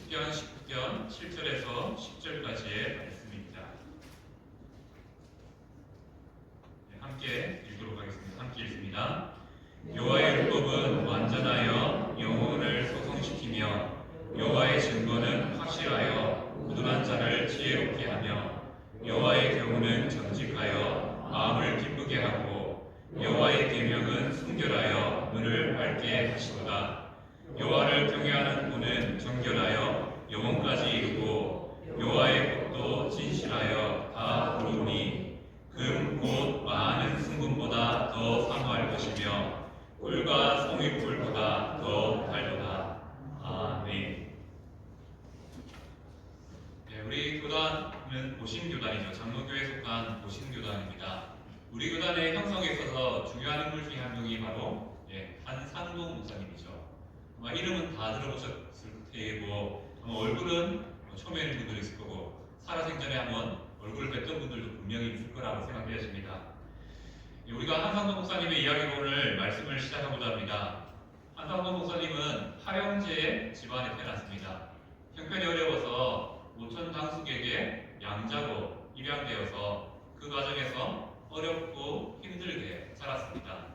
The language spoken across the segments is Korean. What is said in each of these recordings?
시편 19편 7절에서 10절까지의 말씀입니다. 함께 읽도록 하겠습니다. 함께 읽습니다. 여호와의 율법은 완전하여 영혼을 소성시키며 여호와의 증거는 확실하여 무둔한 자를 지혜롭게 하며 여호와의 경우는 정직하여 마음을 기쁘게 하고 여호와의 계명은 순결하여 눈을 밝게 하시도다. 여호와를 경외하는 분은 정결하여 영혼까지 이루고 여호와의 법도 진실하여 다 이루니 금 곧 많은 순금보다 더 상호할 것이며 꿀과 송이꿀보다 더 달도다. 아멘. 우리 교단은 보신교단이죠. 장로교에 속한 보신교단입니다. 우리 교단의 형성에 있어서 중요한 인물 중에 한 명이 바로 한상동 목사님이죠. 아마 이름은 다 들어보셨을 테고 얼굴은 처음에는 분들이 있을 거고 살아생전에 한번 얼굴을 뵀던 분들도 분명히 있을 거라고 생각되어집니다. 우리가 한상동 목사님의 이야기론을 말씀을 시작하고자 합니다. 한상동 목사님은 하영제의 집안에 태어났습니다. 형편이 어려워서 모천 당숙에게 양자로 입양되어서 그 과정에서 어렵고 힘들게 자랐습니다.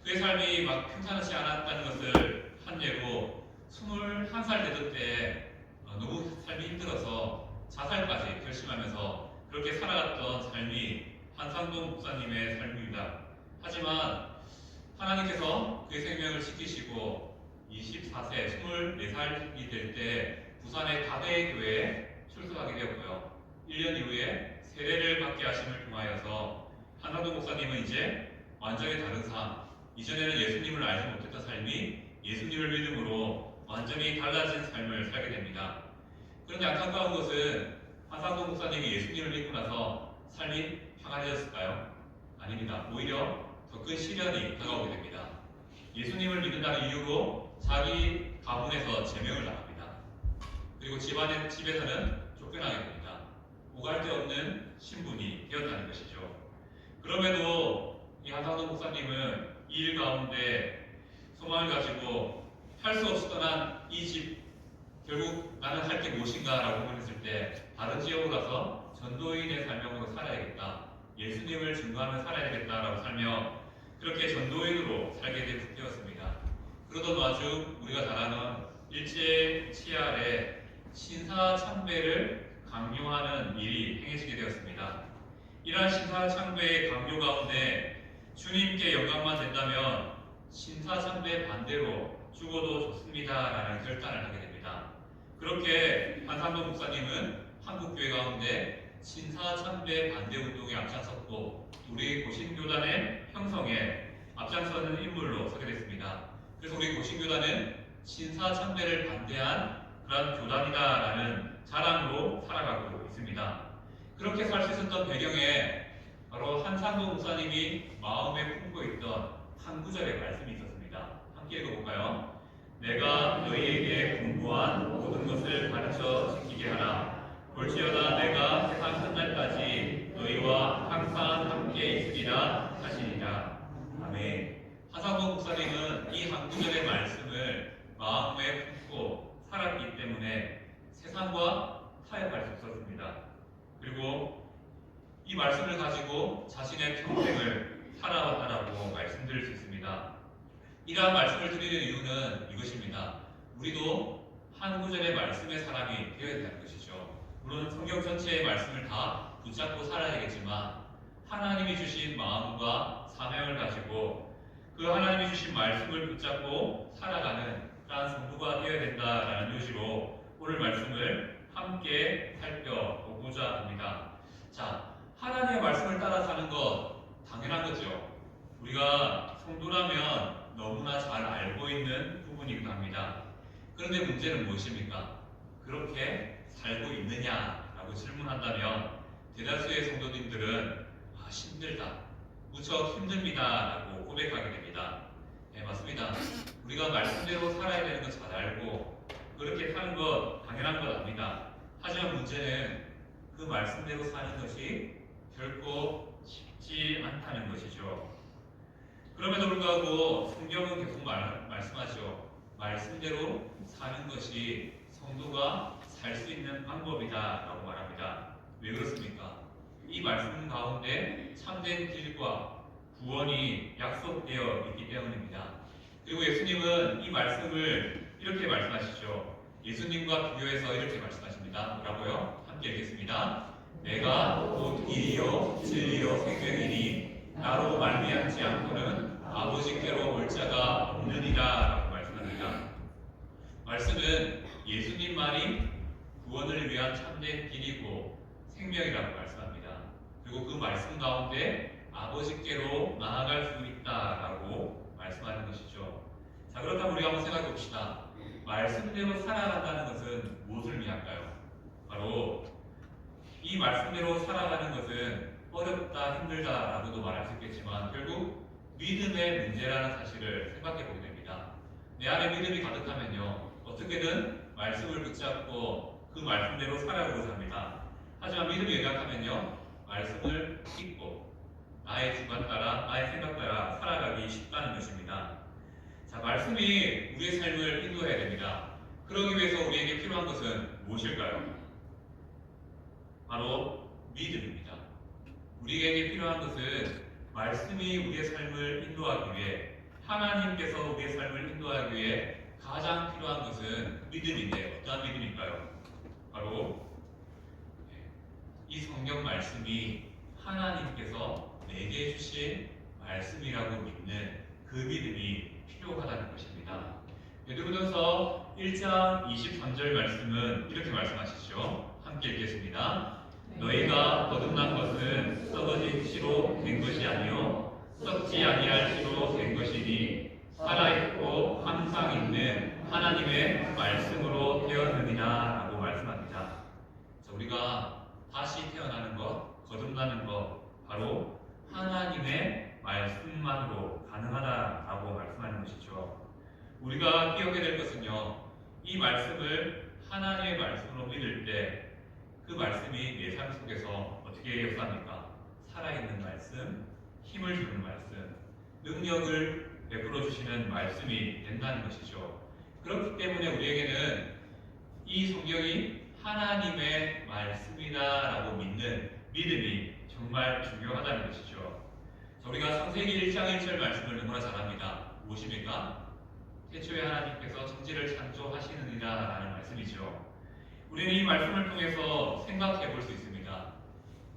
그의 삶이 막 평탄하지 않았다는 것을 한 예로 21살 되던 때 너무 삶이 힘들어서 자살까지 결심하면서 그렇게 살아갔던 삶이 한상동 목사님의 삶입니다. 하지만 하나님께서 그의 생명을 지키시고 24세, 24살이 될 때 부산의 다대교회에 출석하게 되었고요. 1년 이후에 세례를 받게 하심을 통하여서 한상동 목사님은 이제 완전히 다른 삶, 이전에는 예수님을 알지 못했던 삶이 예수님을 믿음으로 완전히 달라진 삶을 살게 됩니다. 그런데 안타까운 것은 한상동 목사님이 예수님을 믿고 나서 삶이 평안해졌을까요? 아닙니다. 오히려 더 큰 시련이 다가오게 됩니다. 예수님을 믿는다는 이유로 자기 가문에서 제명을 당합니다. 그리고 집에서는 쫓겨나게 됩니다. 오갈 데 없는 신분이 되었다는 것이죠. 그럼에도 이 한상동 목사님은 이 일 가운데 소망을 가지고 할 수 없이 떠난 이 집, 결국 나는 할 게 무엇인가 라고 고민했을 때 다른 지역으로 가서 전도인의 삶으로 살아야겠다, 예수님을 증거하며 살아야겠다라고 살며 그렇게 전도인으로 살게 되었습니다. 그러던 와중 우리가 잘 아는 일제 치하에 신사참배를 강요하는 일이 행해지게 되었습니다. 이러한 신사참배의 강요 가운데 주님께 영광만 된다면 신사참배 반대로 죽어도 좋습니다라는 결단을 하게 됩니다. 그렇게 한상동 목사님은 한국교회 가운데 신사참배 반대 운동에 앞장섰고 우리 고신교단의 형성에 앞장서는 인물로 서게 됐습니다. 그래서 우리 고신교단은 신사참배를 반대한 그런 교단이다라는 자랑으로 살아가고 있습니다. 그렇게 살 수 있었던 배경에 바로 한상동 목사님이 마음에 품고 있던 한 구절의 말씀이 있었습니다. 함께 읽어볼까요? 내가 너희에게 공부한 모든 것을 가르쳐 지키게 하라. 볼지어다 내가 세상 끝날까지 너희와 항상 함께 있으리라 하시니라. 아멘. 한상동 목사님은 이 한 구절의 말씀을 마음에 품고 살았기 때문에 세상과 타협할 수 없었습니다. 그리고 이 말씀을 가지고 자신의 평생을 살아왔다라고 말씀드릴 수 있습니다. 이러한 말씀을 드리는 이유는 이것입니다. 우리도 한 구절의 말씀의 사람이 되어야 된다는 것이죠. 물론 성경 전체의 말씀을 다 붙잡고 살아야겠지만 하나님이 주신 마음과 사명을 가지고 그 하나님이 주신 말씀을 붙잡고 살아가는 그러한 성도가 되어야 된다라는 의지로 오늘 말씀을 함께 살펴보고자 합니다. 자, 하나님의 말씀을 따라 사는 것 당연한 거죠. 우리가 성도라면 너무나 잘 알고 있는 부분이기도 합니다. 그런데 문제는 무엇입니까? 그렇게 살고 있느냐라고 질문한다면 대다수의 성도님들은 힘들다, 무척 힘듭니다라고 고백하게 됩니다. 네, 맞습니다. 우리가 말씀대로 살아야 되는 거 잘 알고 그렇게 사는 것 당연한 것 압니다. 하지만 문제는 그 말씀대로 사는 것이 결코 쉽지 않다는 것이죠. 그럼에도 불구하고 성경은 계속 말씀하죠. 말씀대로 사는 것이 성도가 살 수 있는 방법이다라고 말합니다. 왜 그렇습니까? 이 말씀 가운데 참된 길과 구원이 약속되어 있기 때문입니다. 그리고 예수님은 이 말씀을 이렇게 말씀하시죠. 예수님과 비교해서 이렇게 말씀하십니다. 뭐라고요? 함께 읽겠습니다. 내가 곧 길이요 진리요 생명이니 나로 말미암지 않고는 아버지께로 올 자가 없느니라 라고 말씀합니다. 말씀은 예수님 말이 구원을 위한 참된 길이고 생명이라고 말씀합니다. 그리고 그 말씀 가운데 아버지께로 나아갈 수 있다라고 말씀하는 것이죠. 자, 그렇다면 우리가 한번 생각해 봅시다. 말씀대로 살아간다는 것은 무엇을 의미할까요? 바로 이 말씀대로 살아가는 것은 어렵다, 힘들다라고도 말할 수 있겠지만 결국 믿음의 문제라는 사실을 생각해 보게 됩니다. 내 안에 믿음이 가득하면요, 어떻게든 말씀을 붙잡고 그 말씀대로 살아가고자 합니다. 하지만 믿음이 연약하면요, 말씀을 잊고 나의 주관 따라, 나의 생각 따라 살아가기 쉽다는 것입니다. 자, 말씀이 우리의 삶을 인도해야 됩니다. 그러기 위해서 우리에게 필요한 것은 무엇일까요? 바로 믿음입니다. 우리에게 필요한 것은 말씀이 우리의 삶을 인도하기 위해, 하나님께서 우리의 삶을 인도하기 위해 가장 필요한 것은 믿음인데 어떠한 믿음일까요? 바로 이 성경 말씀이 하나님께서 내게 주신 말씀이라고 믿는 그 믿음이 필요하다는 것입니다. 베드로전서 1장 23절 말씀은 이렇게 말씀하시죠. 함께 읽겠습니다. 너희가 거듭난 것은 썩어진 씨로 된 것이 아니요 썩지 아니할 씨로 된 것이니 살아있고 항상 있는 하나님의 말씀으로 되었느니라 라고 말씀합니다. 자, 우리가 다시 태어나는 것, 거듭나는 것, 바로 하나님의 말씀만으로 가능하다라고 말씀하는 것이죠. 우리가 기억해야 될 것은요, 이 말씀을 하나님의 말씀으로 믿을 때 그 말씀이 내 삶 속에서 어떻게 역사합니까? 살아있는 말씀, 힘을 주는 말씀, 능력을 베풀어 주시는 말씀이 된다는 것이죠. 그렇기 때문에 우리에게는 이 성경이 하나님의 말씀이다라고 믿는 믿음이 정말 중요하다는 것이죠. 자, 우리가 창세기 1장 1절 말씀을 너무나 잘합니다. 무엇입니까? 태초에 하나님께서 천지를 창조하시느니라 라는 말씀이죠. 우리는 이 말씀을 통해서 생각해 볼 수 있습니다.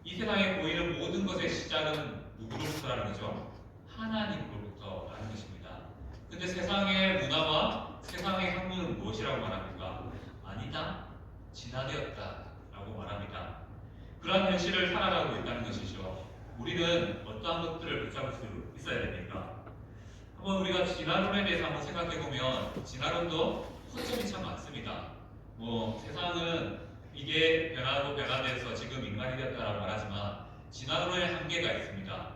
이 세상에 보이는 모든 것의 시작은 누구로부터라는 거죠? 하나님으로부터라는 것입니다. 근데 세상의 문화와 세상의 학문은 무엇이라고 말합니까? 아니다, 진화되었다 라고 말합니다. 그러한 현실을 살아가고 있다는 것이죠. 우리는 어떠한 것들을 붙잡을 수 있어야 됩니까? 한번 우리가 진화론에 대해서 한번 생각해 보면 진화론도 허점이 참 많습니다. 세상은 이게 변하고 변화돼서 지금 인간이 되었다라고 말하지만 진화론의 한계가 있습니다.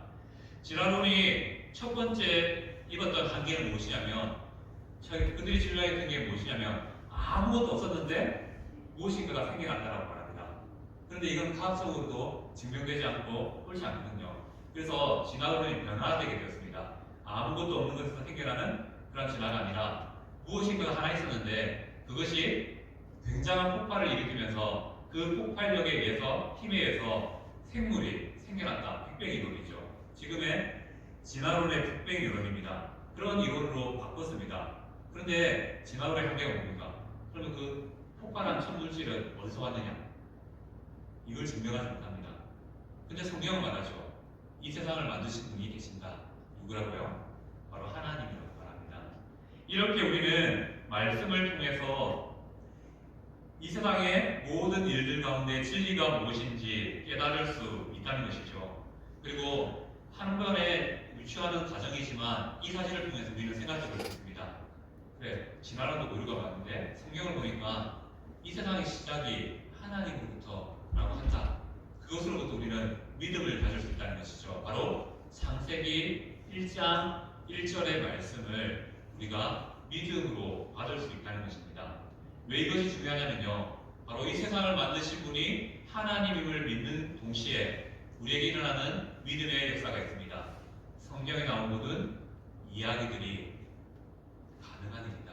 진화론이 첫 번째 입었던 한계는 무엇이냐면, 그들이 진화했던 게 무엇이냐면 아무것도 없었는데 무엇인가가 생겨났다라고 말합니다. 그런데 이건 과학적으로도 증명되지 않고 옳지 않거든요. 그래서 진화론이 변화되게 되었습니다. 아무것도 없는 것에서 생겨나는 그런 진화가 아니라 무엇인가가 하나 있었는데 그것이 굉장한 폭발을 일으키면서 그 폭발력에 의해서, 힘에 의해서 생물이 생겨났다. 빅뱅 이론이죠. 지금의 진화론의 빅뱅 이론입니다. 그런 이론으로 바꿨습니다. 그런데 진화론의 한계가 뭡니까? 그러면 그 폭발한 첫 물질은 어디서 왔느냐? 이걸 증명하지 못합니다. 근데 성경은 말하죠. 이 세상을 만드신 분이 계신다. 누구라고요? 바로 하나님이라고 말합니다. 이렇게 우리는 말씀을 통해서 이 세상의 모든 일들 가운데 진리가 무엇인지 깨달을 수 있다는 것이죠. 그리고 한 번에 유추하는 과정이지만 이 사실을 통해서 우리는 생각해 볼 수 있습니다. 그래, 진화론도 모르가 많은데 성경을 보니까 이 세상의 시작이 하나님으로부터라고 한다. 그것으로부터 우리는 믿음을 가질 수 있다는 것이죠. 바로 창세기 1장 1절의 말씀을 우리가 믿음으로 받을 수 있다는 것입니다. 왜 이것이 중요하냐면요, 바로 이 세상을 만드신 분이 하나님임을 믿는 동시에 우리에게 일어나는 믿음의 역사가 있습니다. 성경에 나온 모든 이야기들이 가능한 일이다.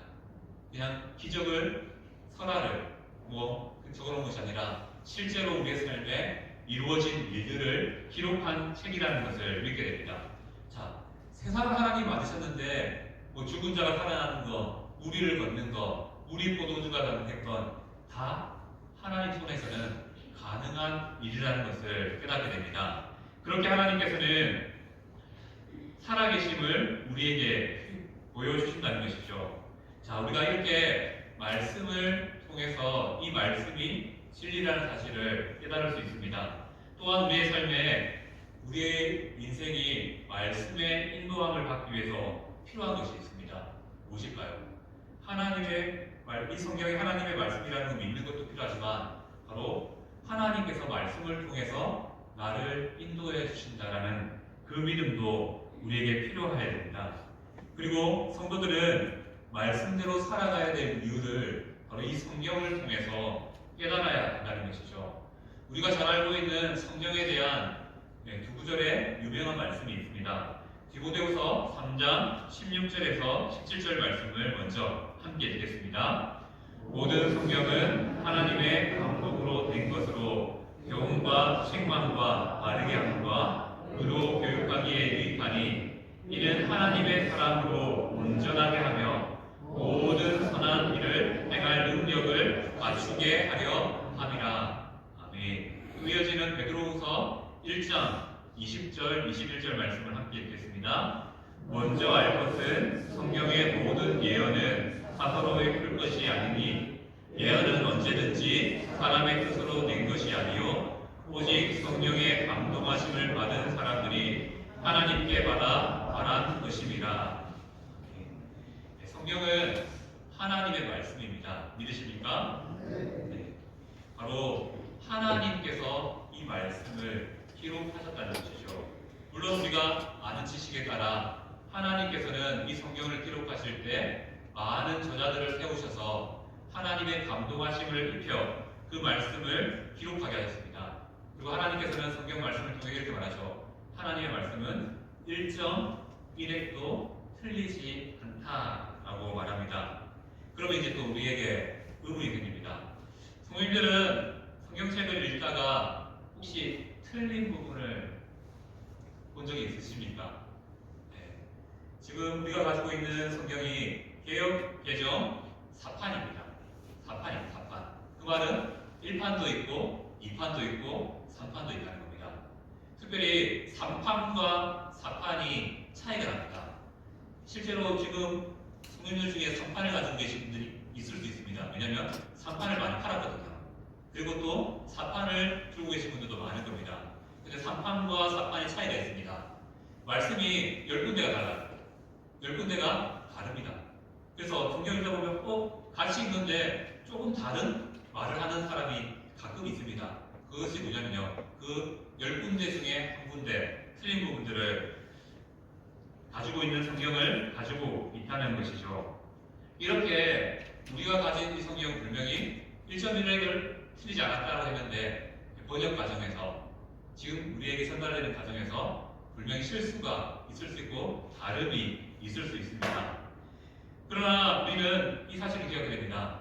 그냥 기적을 설화를 적어놓은 것이 아니라 실제로 우리의 삶에 이루어진 일들을 기록한 책이라는 것을 믿게 됩니다. 자, 세상 하나님 만드셨는데 죽은 자가 살아나는 거, 우리를 걷는 거, 우리 포도주가 됐건 다 하나님 손에서는 가능한 일이라는 것을 깨닫게 됩니다. 그렇게 하나님께서는 살아계심을 우리에게 보여주신다는 것이죠. 자, 우리가 이렇게 말씀을 통해서 이 말씀이 진리라는 사실을 깨달을 수 있습니다. 또한 우리의 삶에 우리의 인생이 말씀의 인도함을 받기 위해서 필요한 것이 있습니다. 무엇일까요? 이 성경이 하나님의 말씀이라는 걸 믿는 것도 필요하지만 바로 하나님께서 말씀을 통해서 나를 인도해 주신다라는 그 믿음도 우리에게 필요해야 됩니다. 그리고 성도들은 말씀대로 살아가야 될 이유를 바로 이 성경을 통해서 깨달아야 한다는 것이죠. 우리가 잘 알고 있는 성경에 대한 두 구절의 유명한 말씀이 있습니다. 디모데후서 3장 16절에서 17절 말씀을 먼저 함께 읽겠습니다. 모든 성경은 하나님의 감독으로 된 것으로 교훈과 책망과 바르게 함과 의로 교육하기에 유익하니 이는 하나님의 사람으로 온전하게 하며 모든 선한 일을 행할 능력을 갖추게 하려 함이라. 아멘. 이어지는 베드로후서 1장 20절, 21절 말씀을 함께 읽겠습니다. 먼저 알 것은 성경의 모든 예언은 사서로의 풀 것이 아니니 예언은 언제든지 사람의 뜻으로 낸 것이 아니요 오직 성령의 감동하심을 받은 사람들이 하나님께 받아 말한 것입니다. 성경은 하나님의 말씀입니다. 믿으십니까? 네. 바로 하나님께서 이 말씀을 기록하셨다는 것이죠. 물론 우리가 아는 지식에 따라 하나님께서는 이 성경을 기록하실 때 많은 저자들을 세우셔서 하나님의 감동하심을 입혀 그 말씀을 기록하게 하셨습니다. 그리고 하나님께서는 성경 말씀을 통해 이렇게 말하죠. 하나님의 말씀은 1.1획도 틀리지 않다라고 말합니다. 그러면 이제 또 우리에게 의문이 생깁니다. 성도님들은 성경책을 읽다가 혹시 틀린 부분을 본 적이 있으십니까? 네. 지금 우리가 가지고 있는 성경이 개역 개정 4판입니다. 4판입니다. 4판. 그 말은 1판도 있고 2판도 있고 3판도 있다는 겁니다. 특별히 3판과 4판이 차이가 납니다. 실제로 지금 성도님들 중에 3판을 가지고 계신 분들이 있을 수 있습니다. 왜냐하면 3판을 많이 팔았거든요. 그리고 또 4판을 들고 계신 분들도 많을 겁니다. 근데 3판과 4판의 차이가 있습니다. 말씀이 10군데가 달라요. 10군데가 다릅니다. 그래서 성경 읽다 보면 꼭 같이 읽는데 조금 다른 말을 하는 사람이 가끔 있습니다. 그것이 뭐냐면요. 그 10군데 중에 한 군데 틀린 부분들을 가지고 있는 성경을 가지고 있다는 것이죠. 이렇게 우리가 가진 이 성경 분명히 1.1획을 틀리지 않았다고 했는데 번역 과정에서 지금 우리에게 전달되는 과정에서 분명히 실수가 있을 수 있고 다름이 있을 수 있습니다. 그러나 우리는 이 사실을 기억해야 됩니다.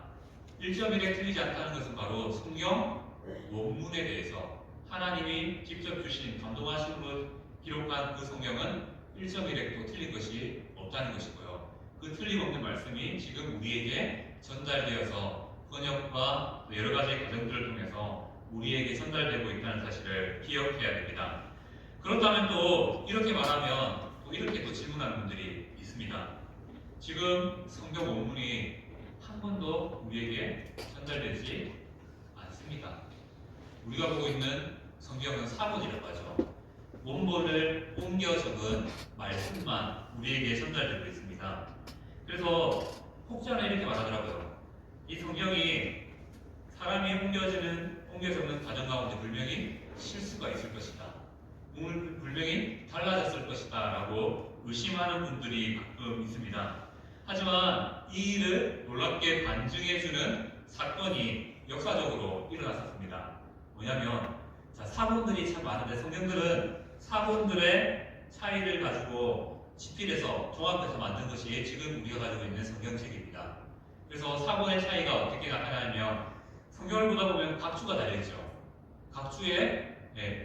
1.1획 틀리지 않다는 것은 바로 성경 원문에 대해서 하나님이 직접 주신 감동하심으로 기록한 그 성경은 1.1획도 틀린 것이 없다는 것이고요. 그 틀림없는 말씀이 지금 우리에게 전달되어서 번역과 여러 가지 과정들을 통해서 우리에게 전달되고 있다는 사실을 기억해야 됩니다. 그렇다면 또 이렇게 말하면 또 이렇게 또 질문하는 분들이 있습니다. 지금 성경 원문이 한 번도 우리에게 전달되지 않습니다. 우리가 보고 있는 성경은 사본이라고 하죠. 원본을 옮겨 적은 말씀만 우리에게 전달되고 있습니다. 그래서 혹자는 이렇게 말하더라고요. 이 성경이 사람이 옮겨 적는 과정 가운데 분명히 실수가 있을 것이다. 분명히 달라졌을 것이다 라고 의심하는 분들이 가끔 있습니다. 하지만 이 일을 놀랍게 반증해주는 사건이 역사적으로 일어났었습니다. 뭐냐면 사본들이 참 많은데 성경들은 사본들의 차이를 가지고 집필해서 종합해서 만든 것이 지금 우리가 가지고 있는 성경책입니다. 그래서 사본의 차이가 어떻게 나타나냐면 뭐냐면 성경을 보다 보면 각주가 달려있죠. 각주에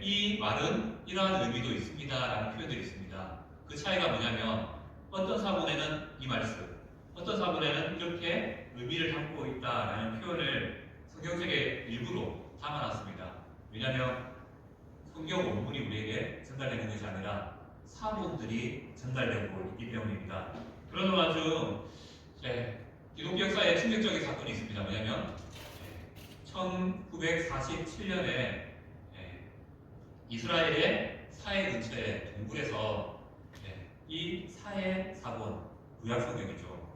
이 말은 이러한 의미도 있습니다라는 표현들이 있습니다. 그 차이가 뭐냐면 어떤 사본에는 이 말씀, 어떤 사본에는 이렇게 의미를 담고 있다라는 표현을 성경책에 일부러 담아놨습니다. 왜냐하면 성경 원문이 우리에게 전달되는 것이 아니라 사본들이 전달되고 있기 때문입니다. 그런 동안 중 기독교 역사에 충격적인 사건이 있습니다. 뭐냐면 1947년에 이스라엘의 사해 근처의 동굴에서 이 사해 사본, 구약 성경이죠.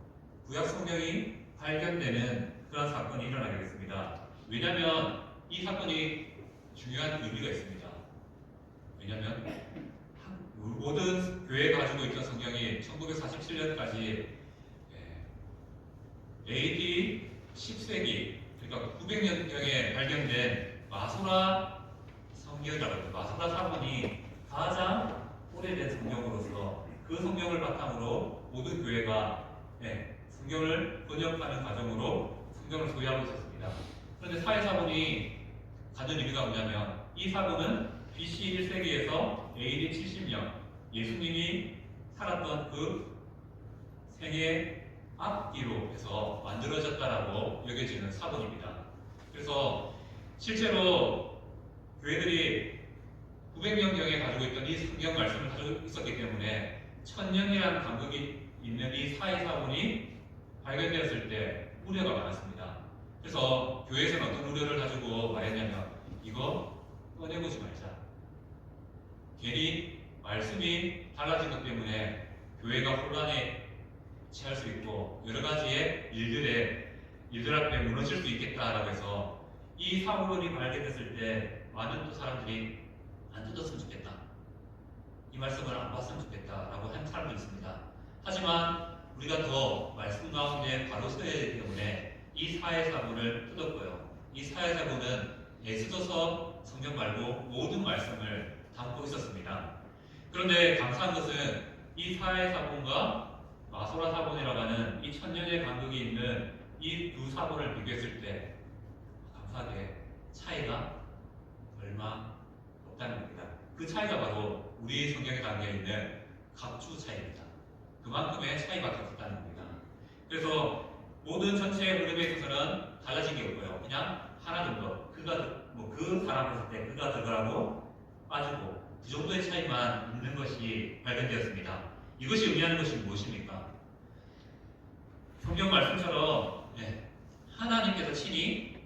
구약 성경이 발견되는 그런 사건이 일어나게 됐습니다. 왜냐하면 이 사건이 중요한 의미가 있습니다. 왜냐하면 모든 교회가 가지고 있던 성경이 1947년까지 AD 10세기, 그러니까 900년경에 발견된 마소라 성경이라고 합니다. 마소라 사본이 가장 오래된 성경으로서 그 성경을 바탕으로 모든 교회가 성경을 번역하는 과정으로 성경을 소유하고 있었습니다. 그런데 사회 사본이 가진 의미가 뭐냐면 이 사본은 BC 1세기에서 AD 70년 예수님이 살았던 그 생애 앞뒤로 해서 만들어졌다라고 여겨지는 사본입니다. 그래서 실제로 교회들이 900년경에 가지고 있던 이 성경 말씀을 가지고 있었기 때문에 1000년이라는 간격이 있는 이 사회 사본이 발견되었을 때 우려가 많았습니다. 그래서 교회에서는 어떤 우려를 가지고 말했냐면 이거 꺼내보지 말자. 괜히 말씀이 달라진 것 때문에 교회가 혼란에 취할 수 있고 여러 가지의 일들 앞에 무너질 수 있겠다라고 해서 이 사본이 발견됐을 때 많은 또 사람들이 안 뜯었으면 좋겠다. 이 말씀을 안 봤으면 좋겠다라고 한 사람도 있습니다. 하지만 우리가 더 말씀 가운데 바로 서야 되기 때문에 이 사회사본을 뜯었고요. 이 사회사본은 에스더서 성경 말고 모든 말씀을 담고 있었습니다. 그런데 감사한 것은 이 사회사본과 마소라 사본이라고 하는 이 1000년의 간격이 있는 이 두 사본을 비교했을 때 감사하게 차이가 얼마 없다는 겁니다. 그 차이가 바로 우리 성경에 담겨 있는 각주 차이입니다. 그만큼의 차이밖에 없다는 겁니다. 그래서 모든 전체의 흐름에 있어서는 달라진 게 없고요. 그냥 하나 정도 그 사람 봤을 때 그가 들어가고 빠지고 그 정도의 차이만 있는 것이 발견되었습니다. 이것이 의미하는 것이 무엇입니까? 성경 말씀처럼 하나님께서 친히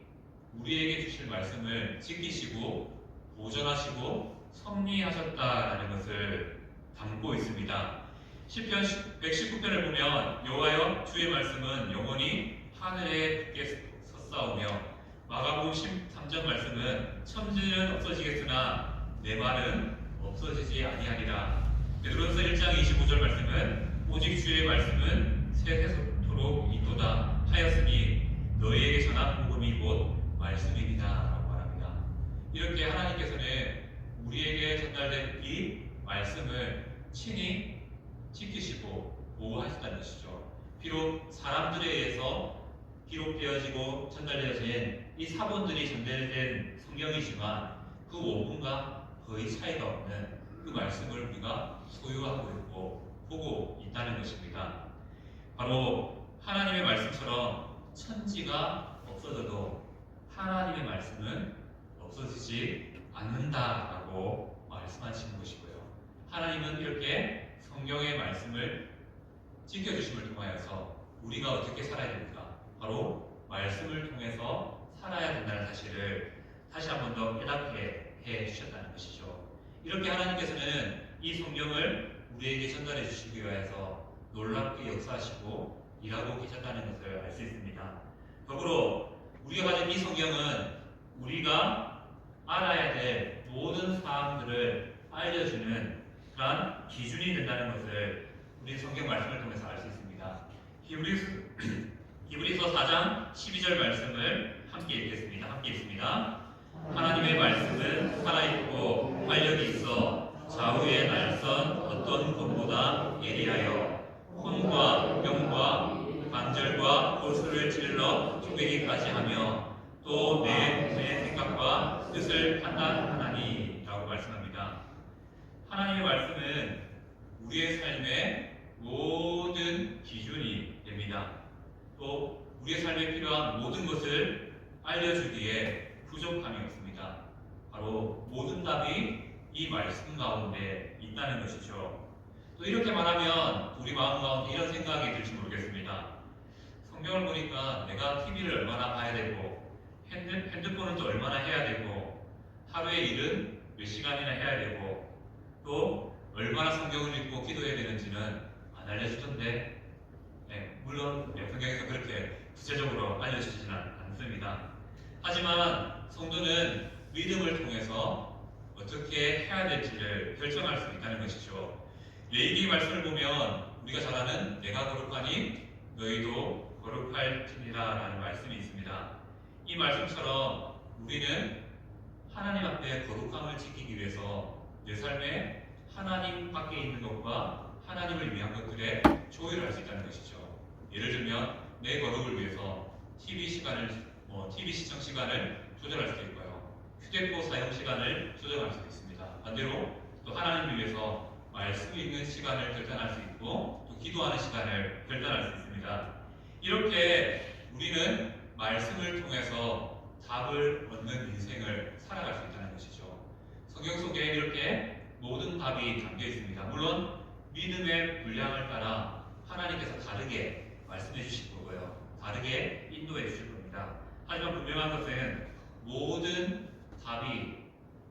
우리에게 주실 말씀을 지키시고 보존하시고 섭리하셨다라는 것을 담고 있습니다. 시편 119편을 보면 여호와여 주의 말씀은 영원히 하늘에 굳게 섰사오며 마가복음 13장 말씀은 천지는 없어지겠으나 내 말은 없어지지 아니하리라. 베드로전서 1장 25절 말씀은 오직 주의 말씀은 세세토록 있도다 하였으니 너희에게 전한 복음이 곧 말씀입니다 라고 말합니다. 이렇게 하나님께서는 우리에게 전달된 이 말씀을 친히 지키시고 보호하셨다는 것이죠. 비록 사람들에 의해서 기록되어지고 전달되어진 이 사본들이 전달된 성경이지만 그 원문과 거의 차이가 없는 그 말씀을 우리가 소유하고 있고 보고 있다는 것입니다. 바로 하나님의 말씀처럼 천지가 없어져도 하나님의 말씀은 없어지지 않는다라고 말씀하시는 것이고요. 하나님은 이렇게 성경의 말씀을 지켜주심을 통하여서 우리가 어떻게 살아야 됩니까? 바로 말씀을 통해서 살아야 된다는 사실을 다시 한 번 더 깨닫게 해주셨다는 것이죠. 이렇게 하나님께서는 이 성경을 우리에게 전달해 주시기 위해서 놀랍게 역사하시고 일하고 계셨다는 것을 알 수 있습니다. 더불어 우리가 가진 이 성경은 우리가 알아야 될 모든 사항들을 알려주는 그러한 기준이 된다는 것을 우리 성경 말씀을 통해서 알 수 있습니다. 히브리서 4장 12절 말씀을 함께 읽겠습니다. 함께 읽습니다. 하나님의 말씀은 살아있고 활력이 있어 좌우의 날선 어떤 검보다 예리하여 혼과 병과 관절과 골수를 찔러 쪼개기까지 하며 또 내 생각과 뜻을 판단하나니라고 말씀합니다. 하나님의 말씀은 우리의 삶의 모든 기준이 됩니다. 또 우리의 삶에 필요한 모든 것을 알려주기에 부족함이 없습니다. 바로 모든 답이 이 말씀 가운데 있다는 것이죠. 또 이렇게 말하면 우리 마음 가운데 이런 생각이 들지 모르겠습니다. 성경을 보니까 내가 TV를 얼마나 봐야 되고 핸드폰은 또 얼마나 해야 되고 하루의 일은 몇 시간이나 해야 되고 또 얼마나 성경을 읽고 기도해야 되는지는 안 알려주던데. 물론 성경에서 그렇게 구체적으로 알려주지는 않습니다. 하지만 성도는 믿음을 통해서 어떻게 해야 될지를 결정할 수 있다는 것이죠. 레위기 말씀을 보면 우리가 잘 아는 내가 거룩하니 너희도 거룩할지니라 라는 말씀이 있습니다. 이 말씀처럼 우리는 하나님 앞에 거룩함을 지키기 위해서 내 삶에 하나님 밖에 있는 것과 하나님을 위한 것들에 조율할 수 있다는 것이죠. 예를 들면 내 거룩을 위해서 TV 시청 시간을 조절할 수도 있고요. 휴대폰 사용 시간을 조절할 수도 있습니다. 반대로 또 하나님을 위해서 말씀 읽는 시간을 결단할 수 있고 또 기도하는 시간을 결단할 수 있습니다. 이렇게 우리는 말씀을 통해서 답을 얻는 인생을 살아갈 수 있다는 것이죠. 성경 속에 이렇게 모든 답이 담겨 있습니다. 물론 믿음의 분량을 따라 하나님께서 다르게 말씀해 주실 거고요. 다르게 인도해 주실 겁니다. 하지만 분명한 것은 모든 답이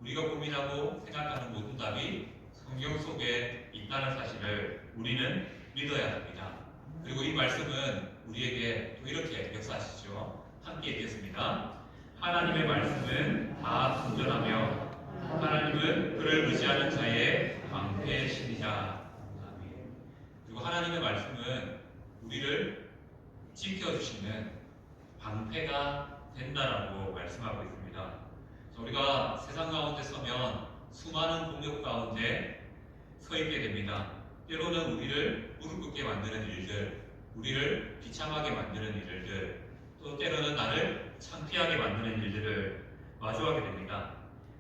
우리가 고민하고 생각하는 모든 답이 성경 속에 있다는 사실을 우리는 믿어야 합니다. 그리고 이 말씀은 우리에게 또 이렇게 역사하시죠. 함께 읽겠습니다. 하나님의 말씀은 다 순전하며 하나님은 그를 의지하는 자의 방패시니라. 그리고 하나님의 말씀은 우리를 지켜주시는 방패가 된다라고 말씀하고 있습니다. 우리가 세상 가운데 서면 수많은 공격 가운데 서 있게 됩니다. 때로는 우리를 무릎 꿇게 만드는 일들, 우리를 비참하게 만드는 일들, 또 때로는 나를 창피하게 만드는 일들을 마주하게 됩니다.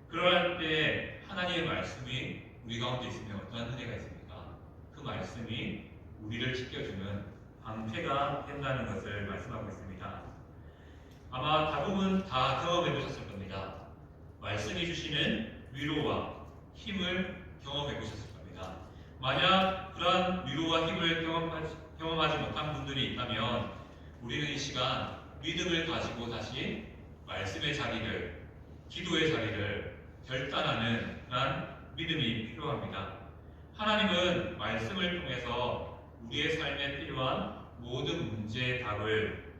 그럴 때 하나님의 말씀이 우리 가운데 있으면 어떠한 은혜가 있습니까? 그 말씀이 우리를 지켜주는 방패가 된다는 것을 말씀하고 있습니다. 아마 대부분 다 경험해 보셨을 겁니다. 말씀이 주시는 위로와 힘을 경험해 보셨을 겁니다. 만약 그러한 위로와 힘을 경험하지 못한 분들이 있다면 우리는 이 시간 믿음을 가지고 다시 말씀의 자리를, 기도의 자리를 결단하는 그런 믿음이 필요합니다. 하나님은 말씀을 통해서 우리의 삶에 필요한 모든 문제의 답을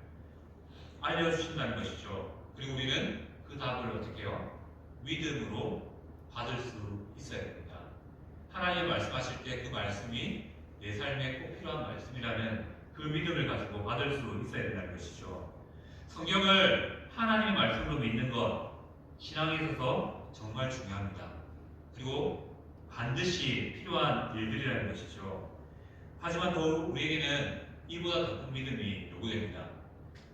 알려주신다는 것이죠. 그리고 우리는 그 답을 어떻게 해요? 믿음으로 받을 수 있어야 됩니다. 하나님 말씀하실 때 그 말씀이 내 삶에 꼭 필요한 말씀이라는 그 믿음을 가지고 받을 수 있어야 된다는 것이죠. 성경을 하나님의 말씀으로 믿는 것, 신앙에 있어서 정말 중요합니다. 그리고 반드시 필요한 일들이라는 것이죠. 하지만 더욱 우리에게는 이보다 더 큰 믿음이 요구됩니다.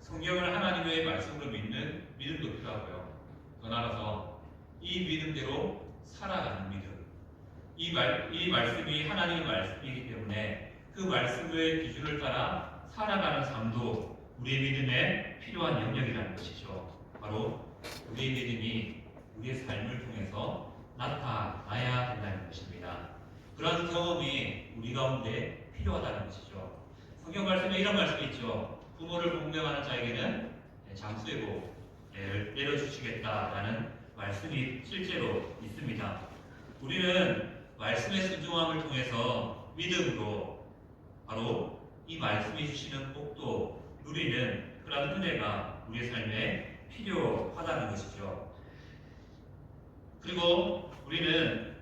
성경을 하나님의 말씀으로 믿는 믿음도 필요하고요. 더 나아가서 이 믿음대로 살아가는 믿음. 이 말씀이 하나님의 말씀이기 때문에 그 말씀의 기준을 따라 살아가는 삶도 우리의 믿음에 필요한 영역이라는 것이죠. 바로 우리의 믿음이 우리의 삶을 통해서 나타나야 된다는 것입니다. 그런 경험이 우리 가운데 필요하다는 것이죠. 성경 말씀에 이런 말씀이 있죠. 부모를 공경하는 자에게는 장수의 복을 내려주시겠다라는 말씀이 실제로 있습니다. 우리는 말씀의 순종함을 통해서 믿음으로 바로 이 말씀이 주시는 복도 누리는 그런 은혜가 우리의 삶에 필요하다는 것이죠. 그리고 우리는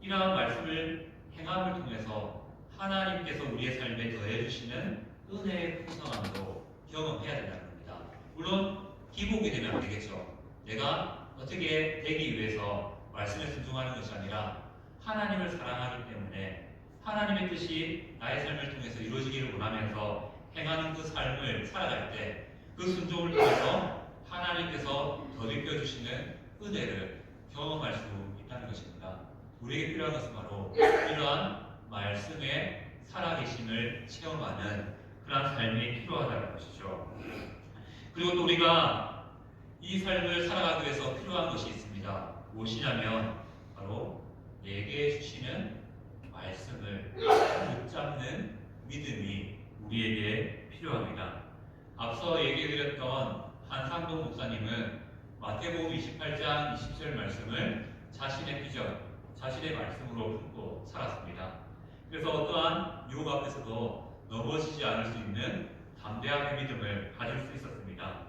이러한 말씀을 행함을 통해서 하나님께서 우리의 삶에 더해주시는 은혜의 풍성함도 경험해야 된다는 겁니다. 물론 기복이 되면 안 되겠죠. 내가 어떻게 되기 위해서 말씀에 순종하는 것이 아니라 하나님을 사랑하기 때문에 하나님의 뜻이 나의 삶을 통해서 이루어지기를 원하면서 행하는 그 삶을 살아갈 때 그 순종을 통해서 하나님께서 덧입혀 주시는 은혜를 경험할 수 있다는 것입니다. 우리에게 필요한 것은 바로 이러한 말씀의 살아계심을 체험하는 그런 삶이 필요하다는 것이죠. 그리고 또 우리가 이 삶을 살아가기 위해서 필요한 것이 있습니다. 무엇이냐면 바로 내게 주시는 말씀을 붙잡는 믿음이 우리에게 필요합니다. 앞서 얘기해드렸던 한상동 목사님은 마태복음 28장 20절 말씀을 자신의 비전, 자신의 말씀으로 품고 살았습니다. 그래서 어떠한 유혹 앞에서도 넘어지지 않을 수 있는 담대함의 믿음을 가질 수 있었습니다.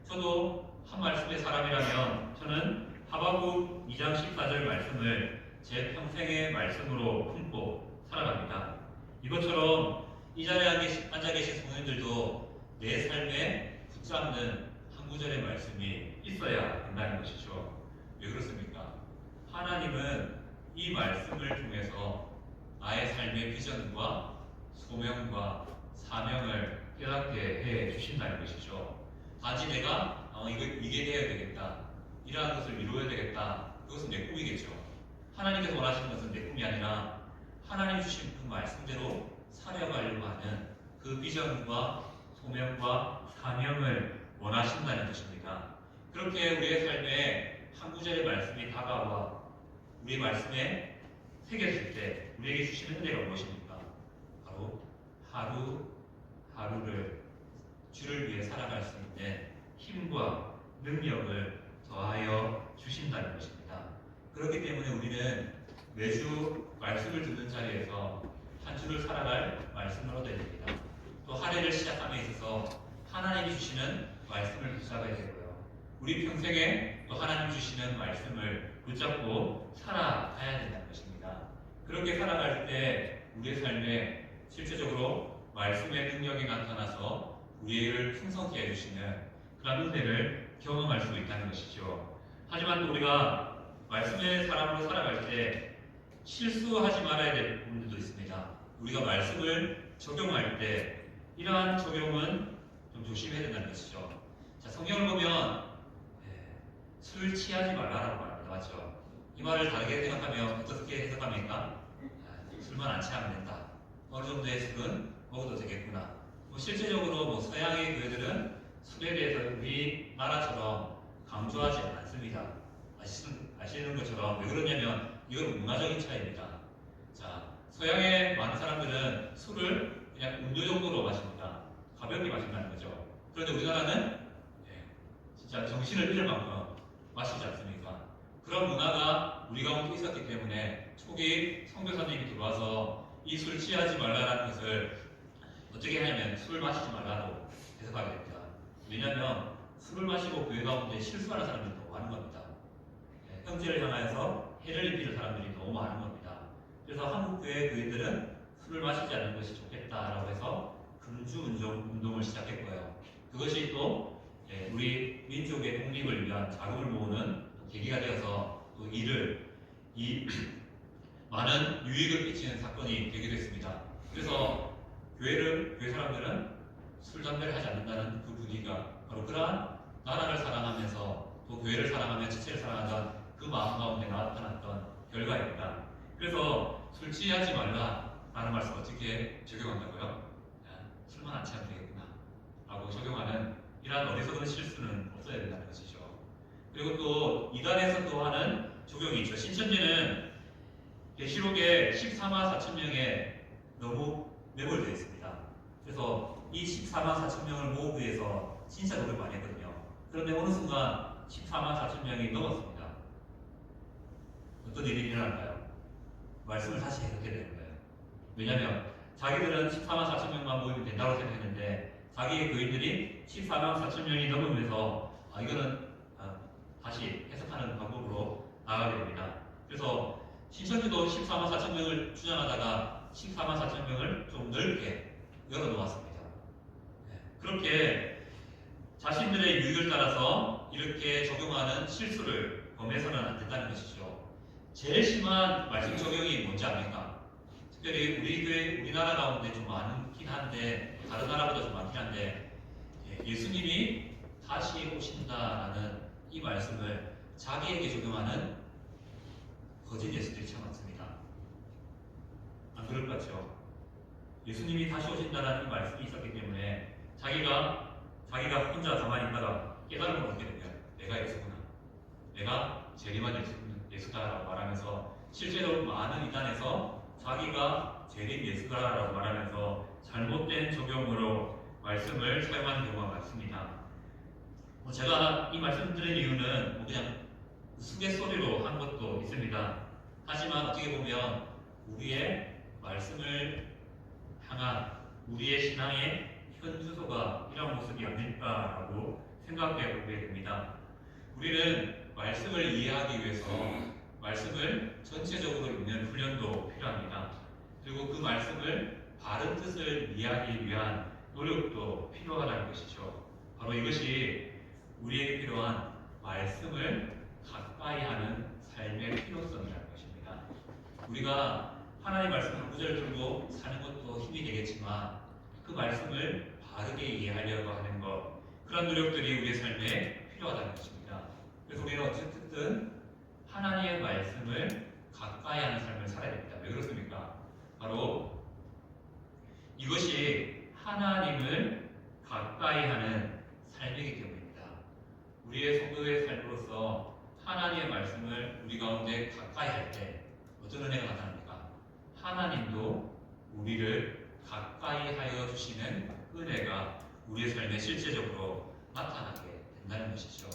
저도 한 말씀의 사람이라면 저는 하박국 2장 14절 말씀을 제 평생의 말씀으로 품고 살아갑니다. 이것처럼 이 자리에 앉아 계신 성도님들도 내 삶에 붙잡는 한 구절의 말씀이 있어야 된다는 것이죠. 왜 그렇습니까? 하나님은 이 말씀을 통해서 나의 삶의 비전과 소명과 사명을 깨닫게 해 주신다는 것이죠. 단지 내가 이게 되어야 되겠다, 이러한 것을 이루어야 되겠다, 그것은 내 꿈이겠죠. 하나님께서 원하시는 것은 내 꿈이 아니라 하나님 주신 그 말씀대로 살아가려고 하는 그 비전과 소명과 사명을 원하신다는 것입니다. 그렇게 우리의 삶에 한 구절의 말씀이 다가와 우리의 말씀에 새겼을 때 우리에게 주시는 은혜가 무엇입니까? 바로 하루하루를 주를 위해 살아갈 수 있는 힘과 능력을 더하여 주신다는 것입니다. 그렇기 때문에 우리는 매주 말씀을 듣는 자리에서 한 주를 살아갈 말씀을 얻어야 됩니다. 또 한 해를 시작함에 있어서 하나님이 주시는 말씀을 붙잡아야 되고요. 우리 평생에 또 하나님 주시는 말씀을 붙잡고 살아가야 된다는 것입니다. 그렇게 살아갈 때 우리의 삶에 실제적으로 말씀의 능력이 나타나서 우리를 풍성케 해주시는 그런 은혜를 경험할 수 있다는 것이죠. 하지만 또 우리가 말씀의 사람으로 살아갈 때 실수하지 말아야 될 부분들도 있습니다. 우리가 말씀을 적용할 때 이러한 적용은 좀 조심해야 된다는 것이죠. 자, 성경을 보면 술 취하지 말라라고 말합니다. 맞죠? 이 말을 다르게 생각하면 어떻게 해석합니까? 술만 안 취하면 된다. 어느 정도의 술은 먹어도 되겠구나. 실제적으로 서양의 교회들은 술에 대해서 우리나라처럼 강조하지 않습니다. 아시는 것처럼 왜 그러냐면 이건 문화적인 차이입니다. 자, 서양의 많은 사람들은 술을 그냥 음료 정도로 마십니다. 가볍게 마신다는 거죠. 그런데 우리나라는 진짜 정신을 잃을 만큼 마시지 않습니까? 그런 문화가 우리 가운데 있었기 때문에 초기 선교사님이 들어와서 이 술 취하지 말라는 것을 어떻게 하냐면 술 마시지 말라고 해석하게 됩니다. 왜냐하면 술을 마시고 교회 가운데 실수하는 사람들이 너무 많은 겁니다. 형제를 향하여서 해를 입히는 사람들이 너무 많은 겁니다. 그래서 한국 교회 교인들은 술을 마시지 않는 것이 좋겠다라고 해서 금주 운동을 시작했고요. 그것이 또 우리 민족의 독립을 위한 자금을 모으는 계기가 되어서 또 이 많은 유익을 끼치는 사건이 되기도 했습니다. 그래서 교회 사람들은 술, 담배를 하지 않는다는 그 분위기가 바로 그러한 나라를 사랑하면서 또 교회를 사랑하며 지체를 사랑하던 그 마음 가운데 나타났던 결과입니다. 그래서 술 취하지 말라라는 말씀 어떻게 적용한다고요? 술만 안 취하면 되겠구나 라고 적용하는 이러한 어리석은 실수는 없어야 된다는 것이죠. 그리고 또 이단에서 또 하는 적용이 있죠. 신천지는 계시록에 14만 4천 명에 너무 매몰되어 있습니다. 그래서 이 14만 4천 명을 모으기 위해서 진짜 노력을 많이 했거든요. 그런데 어느 순간 14만 4천 명이 넘었습니다. 어떤 일이 일어날까요? 말씀을 다시 해석해야 되는 거예요. 왜냐하면 자기들은 14만 4천 명만 모이면 된다고 생각했는데 자기의 교인들이 14만 4천 명이 넘으면서 이거는 다시 해석하는 방법으로 나가게 됩니다. 그래서 신천지도 14만 4천 명을 주장하다가 14만 4천 명을 좀 넓게 열어놓았습니다. 그렇게 자신들의 유익을 따라서 이렇게 적용하는 실수를 범해서는 안 된다는 것이죠. 제일 심한 말씀 적용이 뭔지 압니까? 특별히 우리 교회, 우리나라 가운데 좀 많긴 한데 다른 나라보다 좀 많긴 한데 예수님이 다시 오신다라는 이 말씀을 자기에게 적용하는 거짓 예수들이 참 많습니다. 안 그럴 것 같죠? 예수님이 다시 오신다는 이 말씀이 있었기 때문에 자기가 혼자 가만히 있다가 깨달음을 얻게 되면 내가 예수구나, 내가 재림한 예수다라고 말하면서 실제로 많은 이단에서 자기가 재림 예수다라고 말하면서 잘못된 적용으로 말씀을 사용하는 경우가 많습니다. 제가 이 말씀 드린 이유는 그냥 우스갯소리로 한 것도 있습니다. 하지만 어떻게 보면 우리의 말씀을 향한 우리의 신앙의 현주소가 이런 모습이 아닐까라고 생각해 보게 됩니다. 우리는 말씀을 이해하기 위해서 말씀을 전체적으로 읽는 훈련도 필요합니다. 그리고 그 말씀을 바른 뜻을 이해하기 위한 노력도 필요하다는 것이죠. 바로 이것이 우리에게 필요한 말씀을 가까이 하는 삶의 필요성이라는 것입니다. 우리가 하나님 말씀 한 구절 들고 사는 것도 힘이 되겠지만 그 말씀을 바르게 이해하려고 하는 것, 그런 노력들이 우리의 삶에 필요하다는 것입니다. 그래서 우리는 어쨌든 하나님의 말씀을 가까이 하는 삶을 살아야 됩니다. 왜 그렇습니까? 바로 이것이 하나님을 가까이 하는 삶이기 때문입니다. 우리의 성도의 삶으로서 하나님의 말씀을 우리 가운데 가까이 할 때 어떤 은혜가 나타납니까? 하나님도 우리를 가까이 하여 주시는 은혜가 우리의 삶에 실제적으로 나타나게 된다는 것이죠.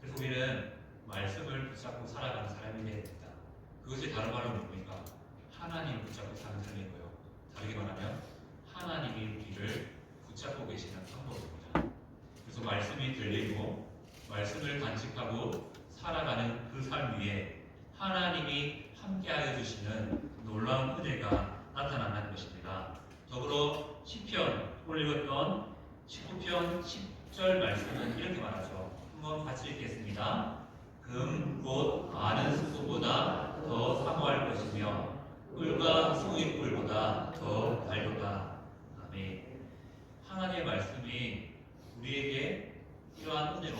그래서 우리는 말씀을 붙잡고 살아가는 사람이 되어야 됩니다. 그것이 다른 말은 뭡니까? 하나님을 붙잡고 사는 삶이고요. 다르게 말하면 하나님이 우리를 붙잡고 계시는 방법입니다. 그래서 말씀이 들리고 말씀을 간직하고 살아가는 그 삶 위에 하나님이 함께하여 주시는 놀라운 은혜가 나타난다는 것입니다. 더불어 시편 오늘 읽었던 19편 10절 말씀은 이렇게 말하죠. 한번 같이 읽겠습니다. 금 곧 많은 수소보다 더 사모할 것이며 꿀과 송이꿀보다 더 달도다. 아멘. 하나님의 말씀이 우리에게 이러한 은혜로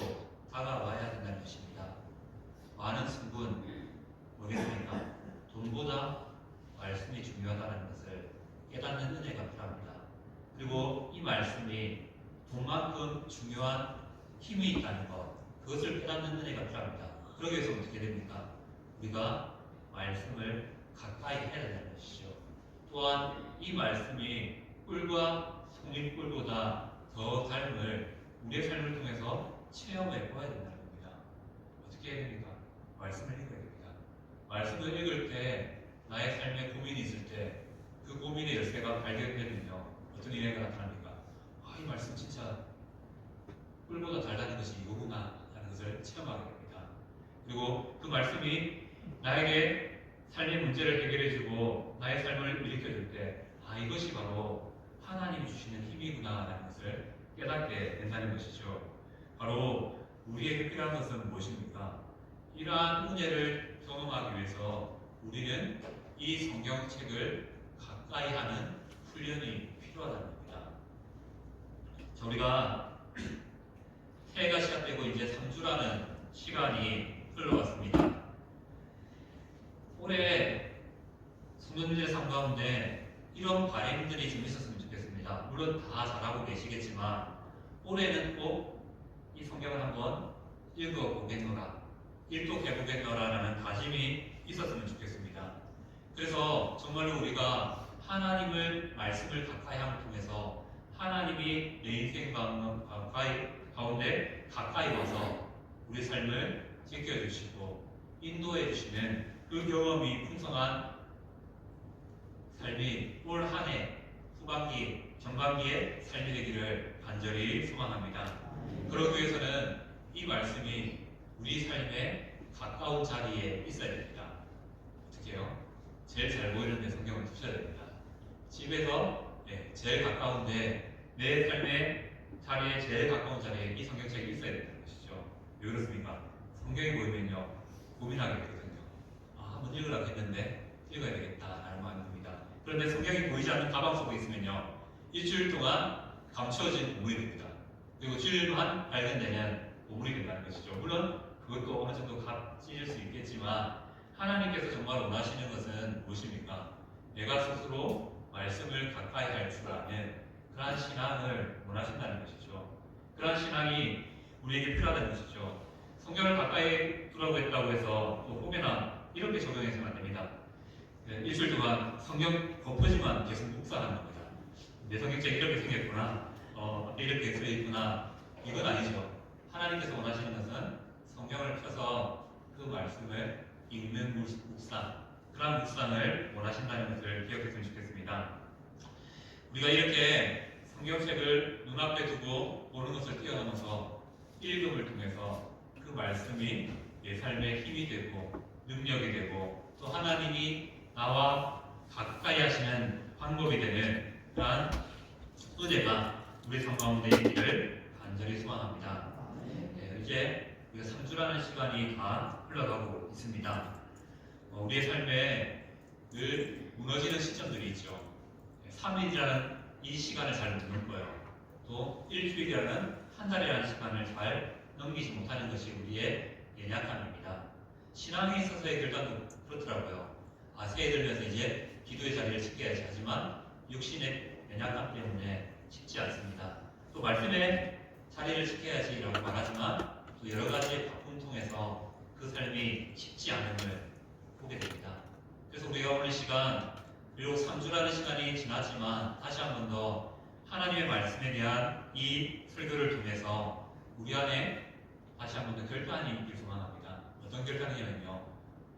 다가와야 된다는 것입니다. 많은 승분 뭐겠습니까? 돈보다 말씀이 중요하다는 것을 깨닫는 은혜가 필요합니다. 그리고 이 말씀이 돈만큼 중요한 힘이 있다는 것, 그것을 깨닫는 은혜가 필요합니다. 그러기 위해서 어떻게 됩니까? 우리가 말씀을 가까이 해야 된다는 것이죠. 또한 이 말씀이 꿀과 송이꿀보다 더 삶을 우리의 삶을 통해서 체험해 보아야 된다는 겁니다. 어떻게 해야 됩니까? 말씀을 읽어야 됩니다. 말씀을 읽을 때 나의 삶에 고민이 있을 때 그 고민의 열쇠가 발견되면요 어떤 일이 나타납니까? 이 말씀 진짜 꿀보다 달다는 것이 이거구나 라는 것을 체험하게 됩니다. 그리고 그 말씀이 나에게 삶의 문제를 해결해주고 나의 삶을 일으켜줄 때 이것이 바로 하나님이 주시는 힘이구나 라는 것을 깨닫게 된다는 것이죠. 바로 우리에게 필요한 것은 무엇입니까? 이러한 은혜를 경험하기 위해서 우리는 이 성경책을 가까이 하는 훈련이 필요하다는 겁니다. 자, 우리가 새해가 시작되고 이제 3주라는 시간이 흘러갔습니다. 올해 성도님들의 삶 가운데 이런 바램들이 좀 있었으면 좋겠습니다. 물론 다 잘하고 계시겠지만 올해는 꼭 이 성경을 한번 읽어보겠노라, 일독해보겠노라라는 다짐이 있었으면 좋겠습니다. 그래서 정말로 우리가 하나님을 말씀을 가까이 함을 통해서 하나님이 내 인생 가운데 가까이 와서 우리 삶을 지켜주시고 인도해 주시는 그 경험이 풍성한 삶이 올 한 해 후반기, 전반기의 삶이 되기를 간절히 소망합니다. 그러기 위해서는 이 말씀이 우리 삶에 가까운 자리에 있어야 됩니다. 어떻게 해요? 제일 잘 보이는 데 성경을 두셔야 됩니다. 집에서 제일 가까운데 내 삶의 자리에 제일 가까운 자리에 이 성경책이 있어야 된다는 것이죠. 왜 그렇습니까? 성경이 보이면요 고민하게 되거든요. 한번 읽으라고 했는데 읽어야 되겠다라는 마음이 듭니다. 그런데 성경이 보이지 않는 가방 속에 있으면요 일주일 동안 감추어진 보물이 됩니다. 그리고 주일만 발견되면 보물이 된다는 것이죠. 물론 물론 그것도 어느 정도 값지을 수 있겠지만 하나님께서 정말 원하시는 것은 무엇입니까? 내가 스스로 말씀을 가까이 할 줄 아는 그러한 신앙을 원하신다는 것이죠. 그러한 신앙이 우리에게 필요하다는 것이죠. 성경을 가까이 두라고 했다고 해서 또 혹여나 이렇게 적용해서는 안 됩니다. 일주일 동안 성경 덮어지만 계속 묵상하는 겁니다. 내 성경책이 이렇게 생겼구나, 이렇게 써 있구나, 이건 아니죠. 하나님께서 원하시는 것은 성경을 펴서 그 말씀을 읽는 묵상, 그런 묵상을 원하신다는 것을 기억했으면 좋겠습니다. 우리가 이렇게 성경책을 눈앞에 두고 보는 것을 뛰어넘어서 읽음을 통해서 그 말씀이 내 삶의 힘이 되고 능력이 되고 또 하나님이 나와 가까이 하시는 방법이 되는 그러한 은혜가 우리 삶 가운데 있기를 간절히 소망합니다. 이제 우리가 3주라는 시간이 다 흘러가고 있습니다. 우리의 삶에 늘 무너지는 시점들이 있죠. 3일이라는 이 시간을 잘 못 넘고요. 또 일주일이라는 한 달이라는 시간을 잘 넘기지 못하는 것이 우리의 연약함입니다. 신앙에 있어서의 결단도 그렇더라고요. 새해 들면서 이제 기도의 자리를 지켜야지 하지만 육신의 연약함 때문에 쉽지 않습니다. 또 말씀의 자리를 지켜야지라고 말하지만 또 여러 가지의 바쁨 통해서 그 삶이 쉽지 않음을 보게 됩니다. 그래서 우리가 오늘 시간, 비록 3주라는 시간이 지났지만 다시 한 번 더 하나님의 말씀에 대한 이 설교를 통해서 우리 안에 다시 한 번 더 결단이 있길 소망합니다. 어떤 결단이냐면요,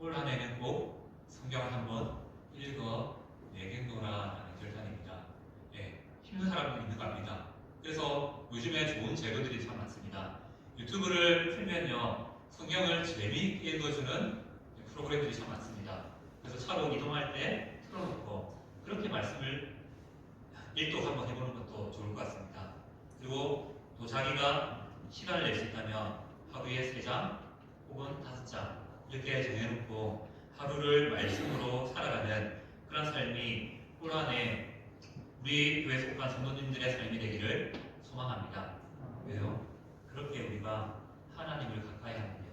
올 한 해는 꼭 성경을 한번 읽어내겠노라라는 결단입니다. 힘든 사람도 있는 거 압니다. 그래서 요즘에 좋은 재료들이 참 많습니다. 유튜브를 틀면요, 성경을 재미있게 읽어주는 프로그램들이 참 많습니다. 그래서 차로 이동할 때 틀어놓고 그렇게 말씀을 읽도 한번 해보는 것도 좋을 것 같습니다. 그리고 또 자기가 시간을 낼 수 있다면 하루에 3장 혹은 5장 이렇게 정해놓고 하루를 말씀으로 살아가는 그런 삶이 올 한해 우리 교회 속한 성도님들의 삶이 되기를 소망합니다. 왜요? 그렇게 우리가 하나님을 가까이 하면요,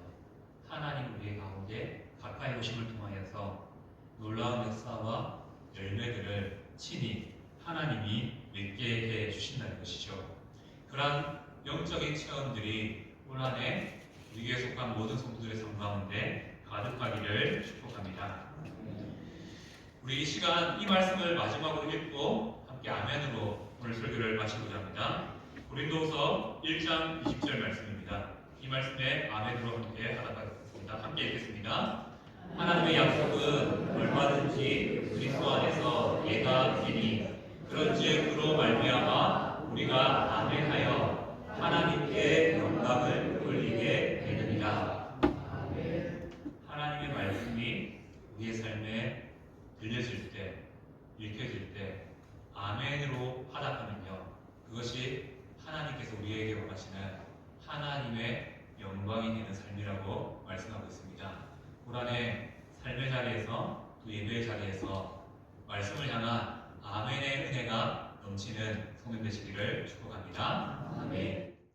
하나님 우리의 가운데 가까이 오심을 통하여서 놀라운 역사와 열매들을 친히 하나님이 맺게 해 주신다는 것이죠. 그러한 영적인 체험들이 올 한해 우리 교회에 속한 모든 성도들의 삶 가운데 가득하기를 축복합니다. 우리 이 시간 이 말씀을 마지막으로 읽고 함께 아멘으로 오늘 설교를 마치고자 합니다. 고린도후서 1장 20절 말씀입니다. 이 말씀에 아멘으로 함께 하겠습니다. 함께 읽겠습니다. 하나님의 약속은 얼마든지 그리스도 안에서 예가 되니 그런즉 그로 말미암아 우리가 아멘하여 하나님께 영광을 돌리게 되느니라. 하나님의 말씀이 우리의 삶에 들려질 때, 읽혀질 때 아멘으로 화답하면요, 그것이 하나님께서 우리에게 원하시는 하나님의 영광이 되는 삶이라고 말씀하고 있습니다. 올 한해 삶의 자리에서 또 예배의 자리에서 말씀을 향한 아멘의 은혜가 넘치는 성령 되시기를 축복합니다. 아멘.